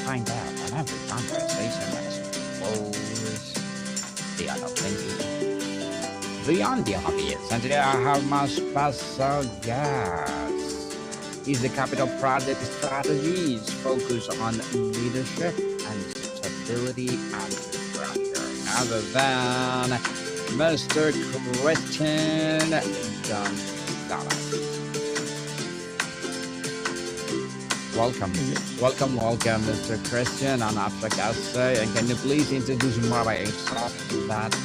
find out on every conversation explores beyond authenticity, beyond the obvious. And today I have my special guest. He's the Capital Project Strategies focus on leadership and stability and structure. Other than Mr. Christian Gonzalez. Welcome, welcome, Mr. Christian on Abstract Essay. And can you please introduce more by yourself that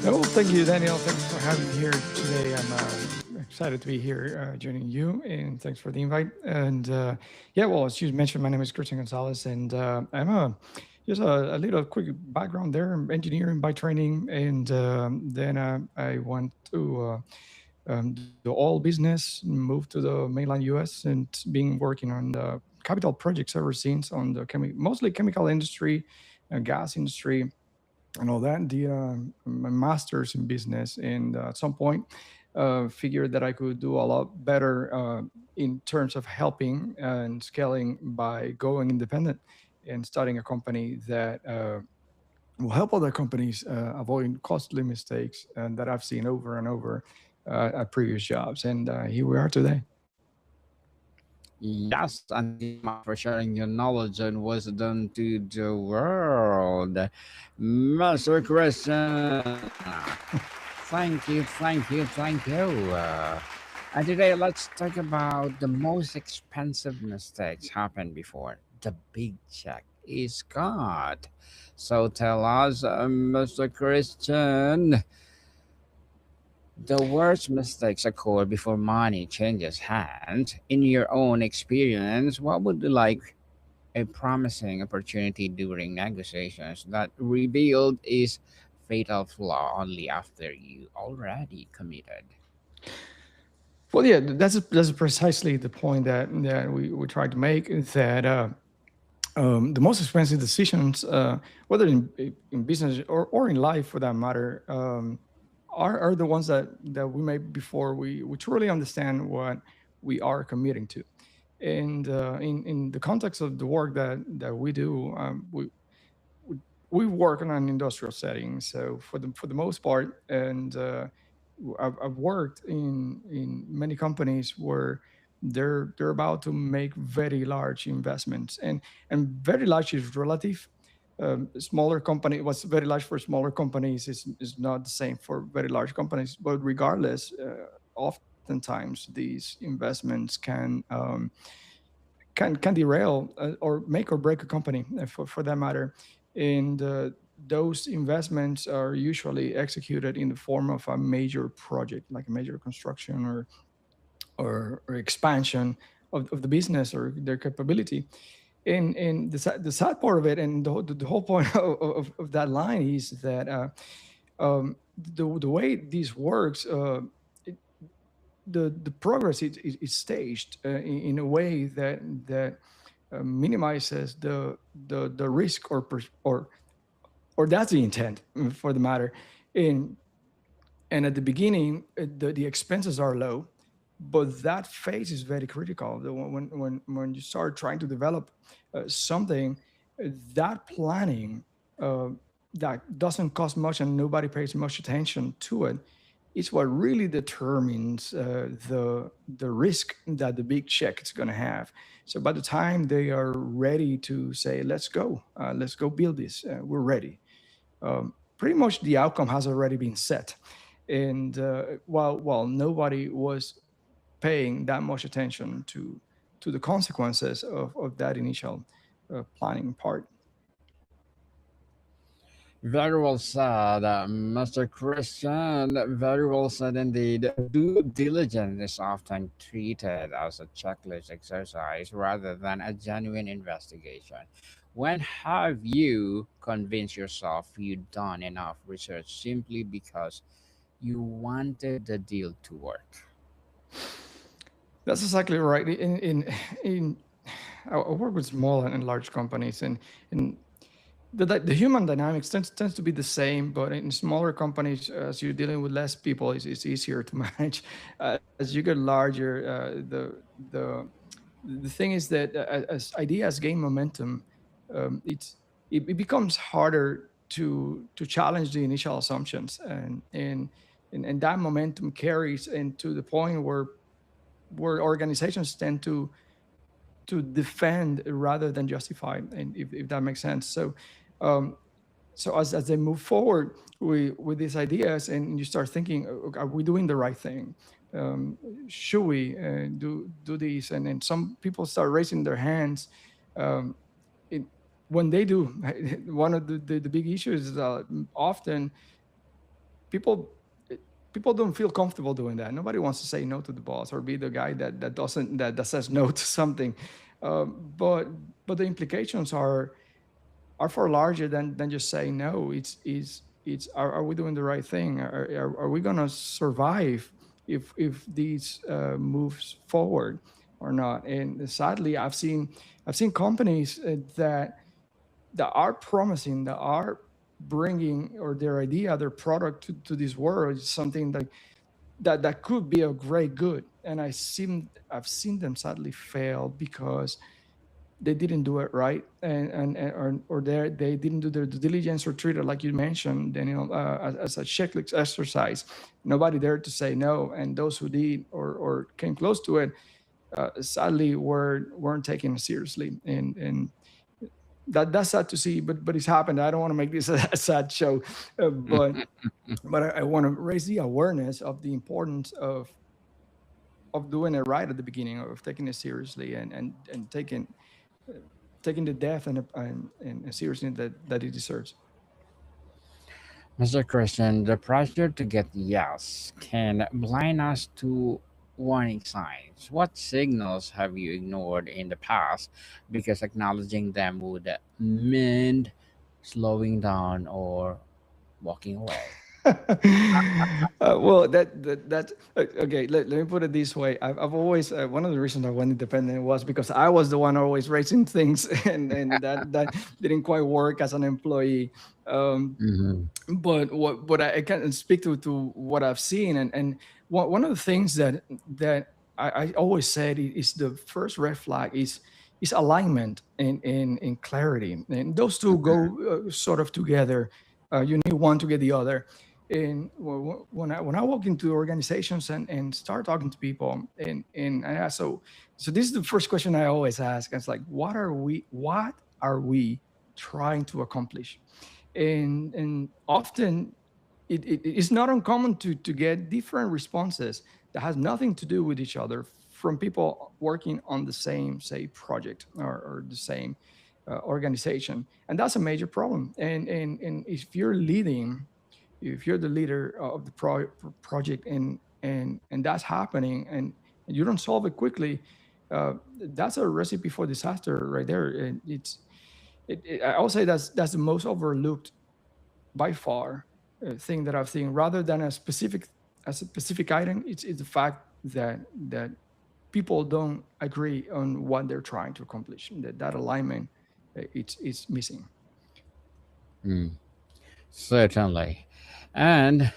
Oh, thank you, Daniel. Thanks for having me here today. I'm excited to be here joining you, and thanks for the invite. And yeah, well, as you mentioned, my name is Cristian Gonzalez, and I'm just a little quick background there. I'm engineering by training, and then I went to the oil business, moved to the mainland US, and been working on the capital projects ever since on the mostly chemical industry, gas industry, and all that. Did my master's in business, and at some point, figured that I could do a lot better in terms of helping and scaling by going independent and starting a company that will help other companies avoid costly mistakes and that I've seen over and over at previous jobs. And here we are today. yes, and thank you so much for sharing your knowledge and wisdom to the world, Mr. Christian. Thank you. And today, let's talk about the most expensive mistakes happened before the big check is got. So tell us, Mr. Christian, the worst mistakes occur before money changes hands. In your own experience, what would you like a promising opportunity during negotiations that revealed is fatal flaw only after you already committed? Well, yeah, that's precisely the point that we tried to make, is that the most expensive decisions, whether in business or in life for that matter, are the ones that we make before we truly understand what we are committing to. And in the context of the work that we do, we we work on an industrial setting. So for the most part, and I've worked in many companies where they're about to make very large investments, and very large is relative. Smaller company, what's very large for smaller companies is not the same for very large companies. But regardless, oftentimes these investments can derail or make or break a company, for that matter. And those investments are usually executed in the form of a major project, like a major construction or expansion of the business or their capability. And the sad part of it, and the whole point of that line is that the way this works, it, the progress is staged in a way that minimizes the risk or that's the intent, for the matter. And and at the beginning, the expenses are low, but that phase is very critical. When you start trying to develop something, that planning, uh, that doesn't cost much and nobody pays much attention to it, is what really determines the risk that the big check is going to have. So by the time they are ready to say, let's go build this, we're ready. Pretty much the outcome has already been set. And while nobody was paying that much attention to the consequences of that initial planning part. Very well said, Mr. Christian. Very well said indeed. Due diligence is often treated as a checklist exercise rather than a genuine investigation. When have you convinced yourself you've done enough research simply because you wanted the deal to work? That's exactly right. In I work with small and large companies, and the human dynamics tends to be the same, but in smaller companies, as you're dealing with less people, it's easier to manage. As you get larger, the the thing is that as ideas gain momentum, it's it becomes harder to challenge the initial assumptions, and that momentum carries into the point where organizations tend to defend rather than justify, and if that makes sense. Um, so as they move forward with these ideas, and you start thinking, are we doing the right thing? um, should we do this? And some people start raising their hands. um, it, when they do, one of the big issues is often people people don't feel comfortable doing that. Nobody wants to say no to the boss or be the guy that says no to something. But the implications are far larger than just saying no. It's are we doing the right thing? Are we gonna survive if these moves forward or not? And sadly, I've seen companies that are promising, that are bringing or their idea, their product to this world is something that could be a great good, and I've seen them sadly fail because they didn't do it right, or they didn't do their due diligence, or treat it like you mentioned, Daniel, as a checklist exercise. Nobody dared to say no, and those who did or came close to it, sadly weren't taken seriously, and that's sad to see, but it's happened. I don't want to make this a sad show, but I want to raise the awareness of the importance of doing it right at the beginning, of taking it seriously, and taking the depth and seriousness that it deserves. Mr. Christian, the pressure to get yes can blind us to warning signs. What signals have you ignored in the past because acknowledging them would mean slowing down or walking away? Well, that okay. Let me put it this way. I've always one of the reasons I went independent was because I was the one always raising things, and that didn't quite work as an employee. Um, Hmm. but what I can speak to what I've seen, and one of the things that I always said is the first red flag is alignment and clarity, and those two go sort of together. You need one to get the other. And when I walk into organizations and start talking to people, and I ask, so this is the first question I always ask. It's like, what are we trying to accomplish? And often it's not uncommon to get different responses that has nothing to do with each other from people working on the same, say, project, or the same organization, and that's a major problem. And if you're the leader of the project, and that's happening, and you don't solve it quickly, that's a recipe for disaster right there. And I would say that's the most overlooked by far thing that I've seen, rather than a specific item. It's the fact that people don't agree on what they're trying to accomplish. That alignment, it's missing. Mm, certainly. And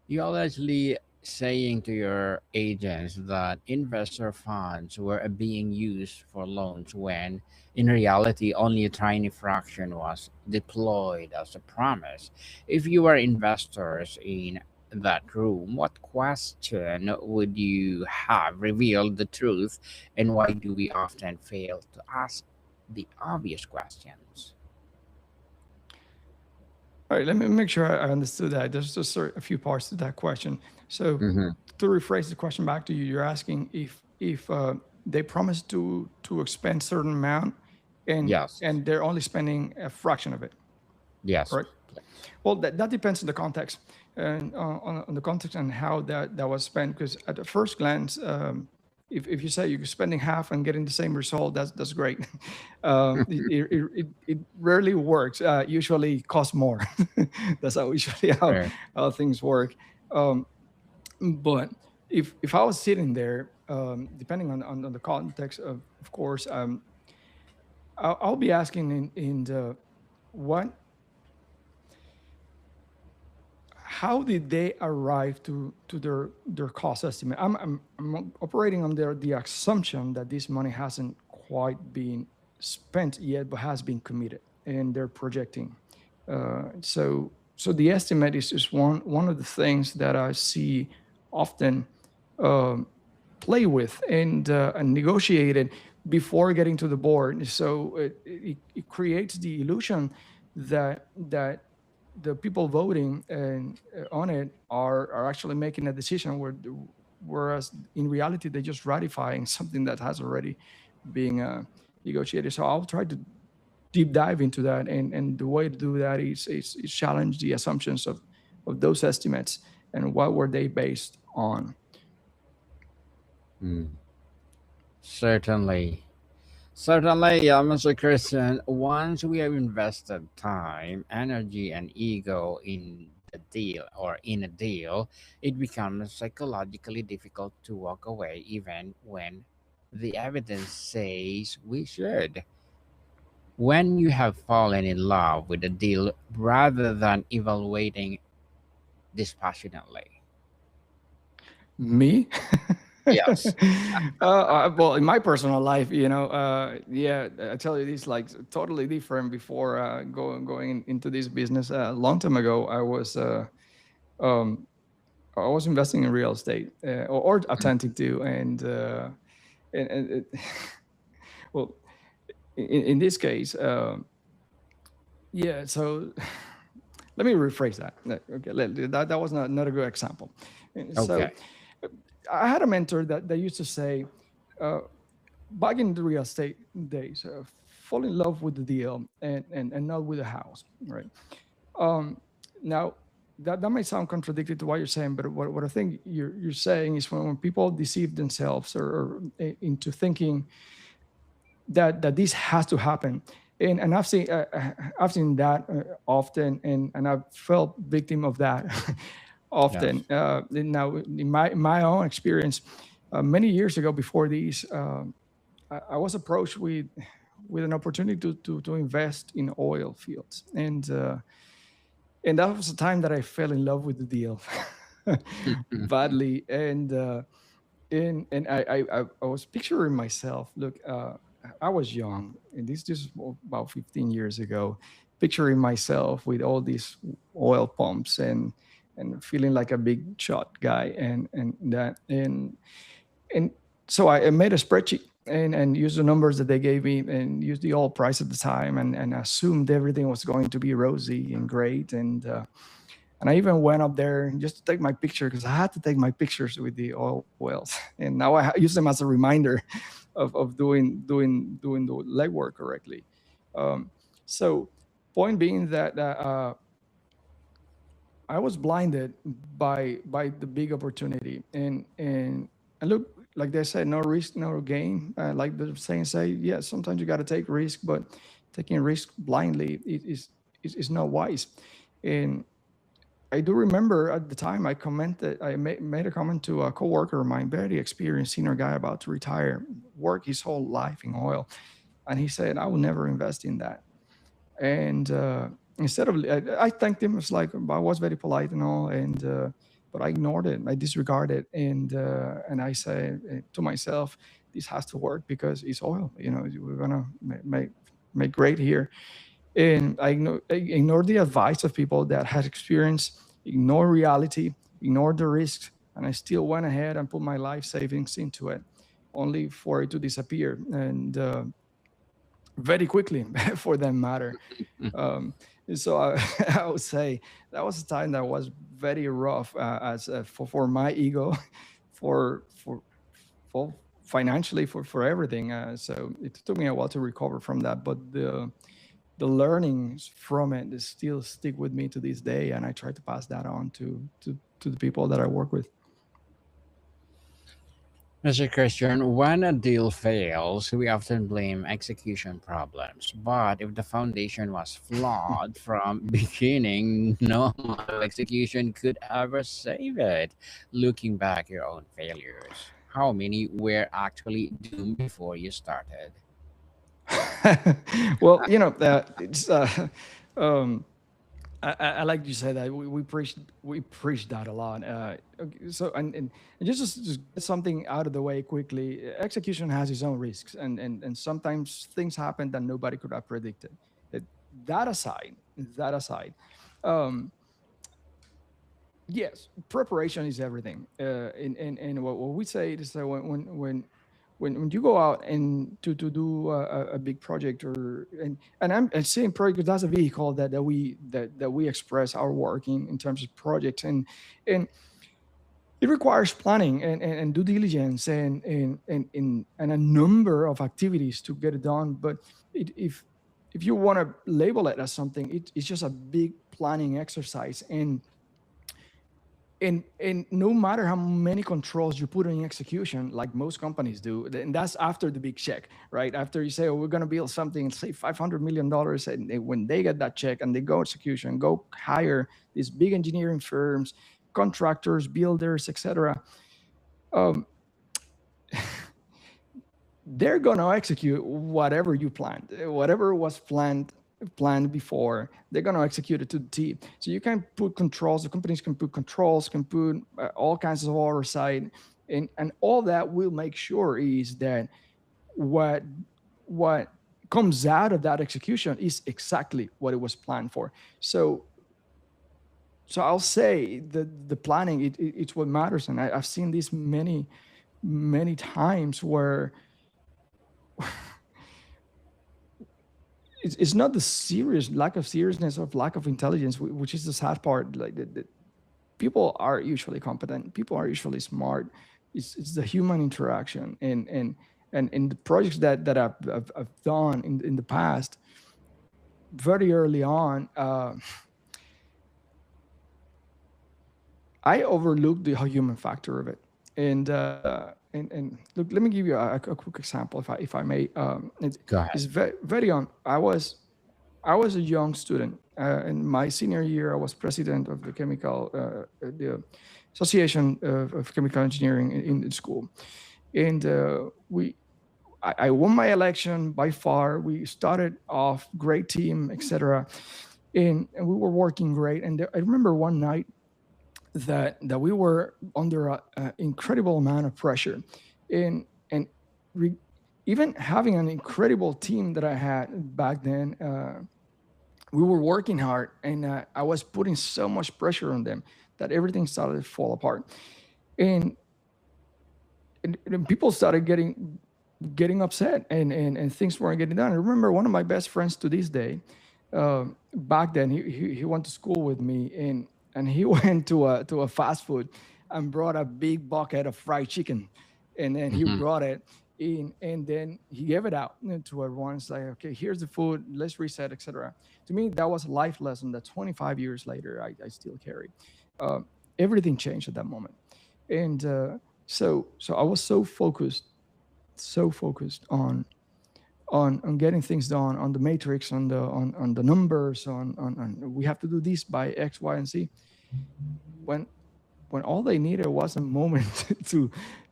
you allegedly saying to your agents that investor funds were being used for loans when in reality only a tiny fraction was deployed as a promise. If you were investors in that room, what question would you have revealed the truth, and why do we often fail to ask the obvious questions? All right, let me make sure I understood that. There's just a few parts to that question. So Hmm. to rephrase the question back to you, you're asking if they promise to expend certain amount, and Yes. they're only spending a fraction of it, Yes, correct? please. Well, that depends on the context, and on the context and how that was spent. Because at the first glance, if you say you're spending half and getting the same result, that's great. It rarely works. Usually, it costs more. That's usually Fair. how things work. Um, but if I was sitting there, depending on the context, of course, I'll be asking in the what how did they arrive to their cost estimate? I'm operating on the assumption that this money hasn't quite been spent yet, but has been committed, and they're projecting. So the estimate is one of the things that I see often um, play with and negotiated before getting to the board. So it creates the illusion that the people voting and on it are actually making a decision whereas in reality they're just ratifying something that has already been negotiated. So I'll try to deep dive into that, and the way to do that is challenge the assumptions of those estimates and what were they based on. Mm, certainly. Certainly, Mr. Christian, once we have invested time, energy, and ego in the deal or in a deal, it becomes psychologically difficult to walk away even when the evidence says we should. When you have fallen in love with a deal rather than evaluating dispassionately. Me? Yes. Well, in my personal life, yeah, I tell you, this like totally different. Before going into this business, a long time ago, um, I was investing in real estate, or attempting to, and well, in this case, yeah. So let me rephrase that. No, okay, that was not a good example. So Okay. I had a mentor that used to say, uh, back in the real estate days, fall in love with the deal and not with the house, right? Um, Now, that might sound contradictory to what you're saying, but what I think you're saying is when people deceive themselves or into thinking that this has to happen. And I've seen that often, and I've felt victim of that Yes. often. Now, in my own experience, many years ago, before these, I was approached with an opportunity to invest in oil fields, and that was the time that I fell in love with the deal badly, and I was picturing myself. Look, I was young, and this is about 15 years ago. Picturing myself with all these oil pumps and feeling like a big shot guy, and so I made a spreadsheet and used the numbers that they gave me and used the oil price at the time and assumed everything was going to be rosy and great and I even went up there just to take my picture because I had to take my pictures with the oil wells. And now I use them as a reminder of doing the legwork correctly. Um, so, point being that I was blinded by the big opportunity, and look, like they said, no risk, no gain. Like the saying say, yeah, sometimes you got to take risk, but taking risk blindly is not wise. And I do remember at the time I made a comment to a coworker of mine, very experienced senior guy about to retire, work his whole life in oil, and he said, "I will never invest in that." And instead of, I thanked him. It's like I was very polite and all, and but I ignored it, I disregarded it, and I said to myself, "This has to work because it's oil. We're gonna make great here." And I ignored the advice of people that had experience, ignore reality, ignore the risks, and I still went ahead and put my life savings into it, only for it to disappear and very quickly, for that matter. Um, so I would say that was a time that was very rough as for my ego, for for financially for everything. So it took me a while to recover from that, but the learnings from it is still stick with me to this day, and I try to pass that on to the people that I work with. Mr. Christian, when a deal fails, we often blame execution problems. But if the foundation was flawed from beginning, no amount of execution could ever save it. Looking back your own failures, how many were actually doomed before you started? Well, it's um, I like you said that we preach that a lot. Okay, so and just get something out of the way quickly. Execution has its own risks, and sometimes things happen that nobody could have predicted. Uh, that aside, um, yes, preparation is everything. And what we say is that when you go out and to do a big project, and I'm saying project because that's a vehicle that we express our work in terms of projects, and it requires planning and due diligence and a number of activities to get it done. But if you want to label it as something, it's just a big planning exercise. And no matter how many controls you put in execution, like most companies do, and that's after the big check, right? After you say, oh, we're going to build something, say $500 million, and when they get that check and they go execution, go hire these big engineering firms, contractors, builders, etc., um, they're going to execute whatever you planned, whatever was planned before. They're going to execute it to the T. So you can put controls. The companies can put controls, can put all kinds of oversight, and all that will make sure is that what what comes out of that execution is exactly what it was planned for. So I'll say the planning, it's what matters, and I've seen this many times where it's not the serious lack of seriousness of lack of intelligence, which is the sad part. Like the people are usually competent, people are usually smart. It's the human interaction, and in the projects that I've done in the past, very early on, I overlooked the human factor of it. And look, let me give you a quick example, if I may. Go ahead. It's very young. I was a young student. In my senior year, I was president of the Association of Chemical Engineering in school, and I won my election by far. We started off great team, etc., and we were working great. And I remember one night that we were under an incredible amount of pressure, and re, even having an incredible team that I had back then. We were working hard, and I was putting so much pressure on them that everything started to fall apart, and and people started getting upset, and things weren't getting done. I remember one of my best friends to this day. Back then, he went to school with me, and he went to a fast food and brought a big bucket of fried chicken, and then he Hmm. brought it in, and then he gave it out to everyone. It's like, okay, here's the food, let's reset, etc. To me, that was a life lesson that 25 years later I still carry. uh, Everything changed at that moment, and so I was so focused on getting things done, on the matrix, on the numbers, on we have to do this by X, Y, and Z. When when all they needed was a moment to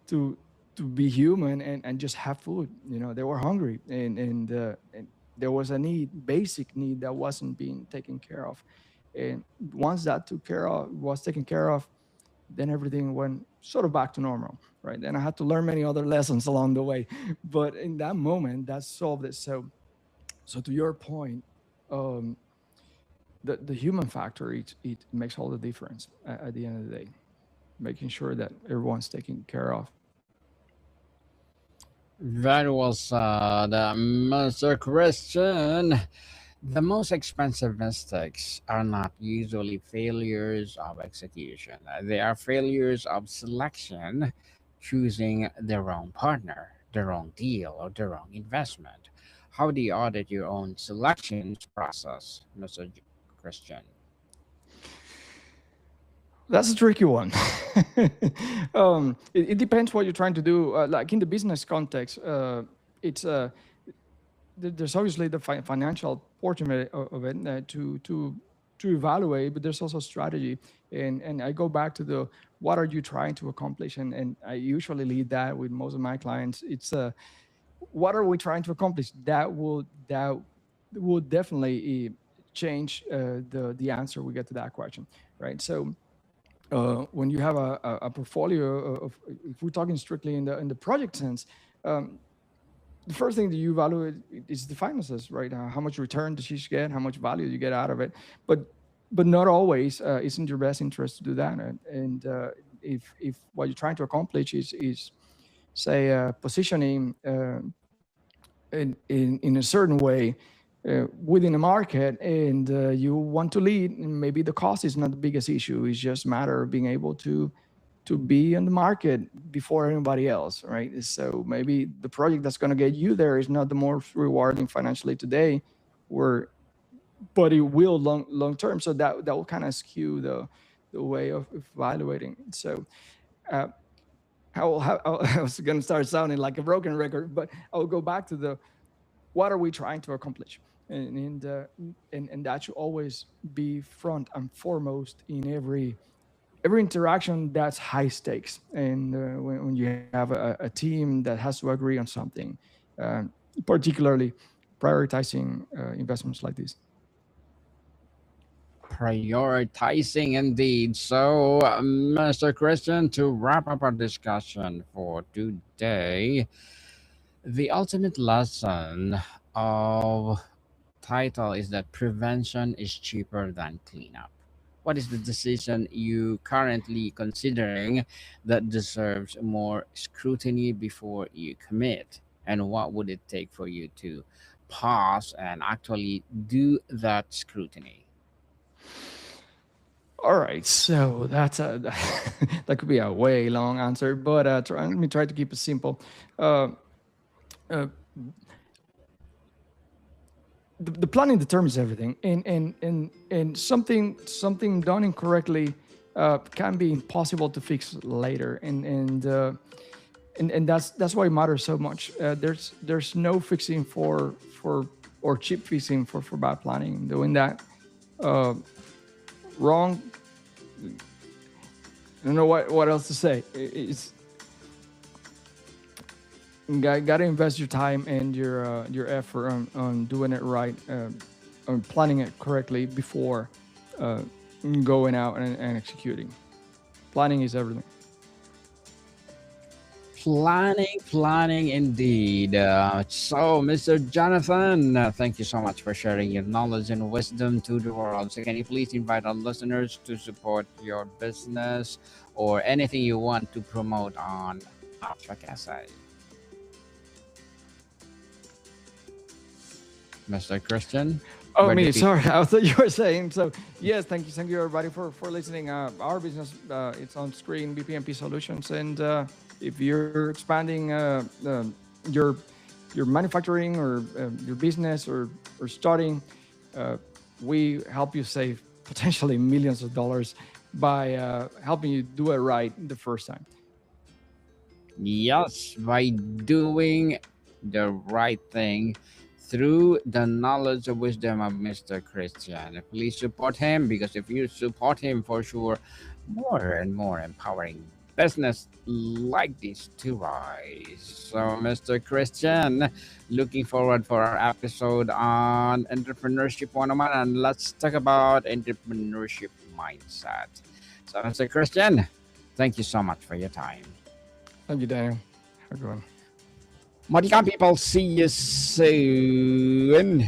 to to be human and just have food. They were hungry, and there was a basic need that wasn't being taken care of. And once that took care of was taken care of, then everything went sort of back to normal, right? And I had to learn many other lessons along the way, but in that moment, that solved it. So to your point, um, the human factor, it makes all the difference at the end of the day, making sure that everyone's taken care of. Very well said, Mr. Christian. The most expensive mistakes are not usually failures of execution. They are failures of selection, choosing the wrong partner, the wrong deal, or the wrong investment. How do you audit your own selections process, Mr. Christian? That's a tricky one. It depends what you're trying to do. Like in the business context, it's there's obviously the financial portion of it to evaluate, but there's also strategy. And I go back to the what are you trying to accomplish, and I usually lead that with most of my clients. It's what are we trying to accomplish? That will definitely change the answer we get to that question, right? So when you have a portfolio of, if we're talking strictly in the project sense, um, the first thing that you evaluate is the finances, right? How much return does each get? How much value you get out of it? But but not always it's in your best interest to do that. And if what you're trying to accomplish is say positioning in a certain way within the market, and you want to lead, maybe the cost is not the biggest issue. It's just a matter of being able to be in the market before anybody else, right? So maybe the project that's going to get you there is not the most rewarding financially today, where but it will long term. So that will kind of skew the way of evaluating. So uh, how I was going to start sounding like a broken record, but I'll go back to the what are we trying to accomplish, and that should always be front and foremost in every interaction that's high stakes. And when you have a team that has to agree on something, uh, particularly prioritizing investments like this. Prioritizing indeed. So, Mr. Christian, to wrap up our discussion for today, the ultimate lesson of title is that prevention is cheaper than cleanup. What is the decision you currently considering that deserves more scrutiny before you commit? And what would it take for you to pause and actually do that scrutiny? All right, so that's a that could be a way long answer, but let me try to keep it simple. Uh, uh, the planning determines everything, and something done incorrectly can be impossible to fix later, and that's why it matters so much. There's no fixing for or cheap fixing for bad planning. Doing that uh, wrong, I don't know what else to say. It's got to invest your time and your effort on doing it right, on planning it correctly before uh, going out and executing. Planning is everything. Planning indeed. So, Mr. Jonathan, thank you so much for sharing your knowledge and wisdom to the world. So, can you please invite our listeners to support your business or anything you want to promote on Outback SA? Mr. Christian, Oh, where do me. people? Sorry, I thought you were saying. So, yes, thank you, everybody, for listening. Our business, it's on screen, BPMP Solutions, and if you're expanding your your manufacturing or your business or starting, uh, we help you save potentially millions of dollars by helping you do it right the first time. Yes, by doing the right thing through the knowledge and wisdom of Mr. Christian. Please support him because if you support him, for sure, more and more empowering business like this to rise. So, Mr. Christian, looking forward for our episode on entrepreneurship 101, and let's talk about entrepreneurship mindset. So, Mr. Christian, thank you so much for your time. Thank you, Daniel. Have a good one. Welcome, people. See you soon.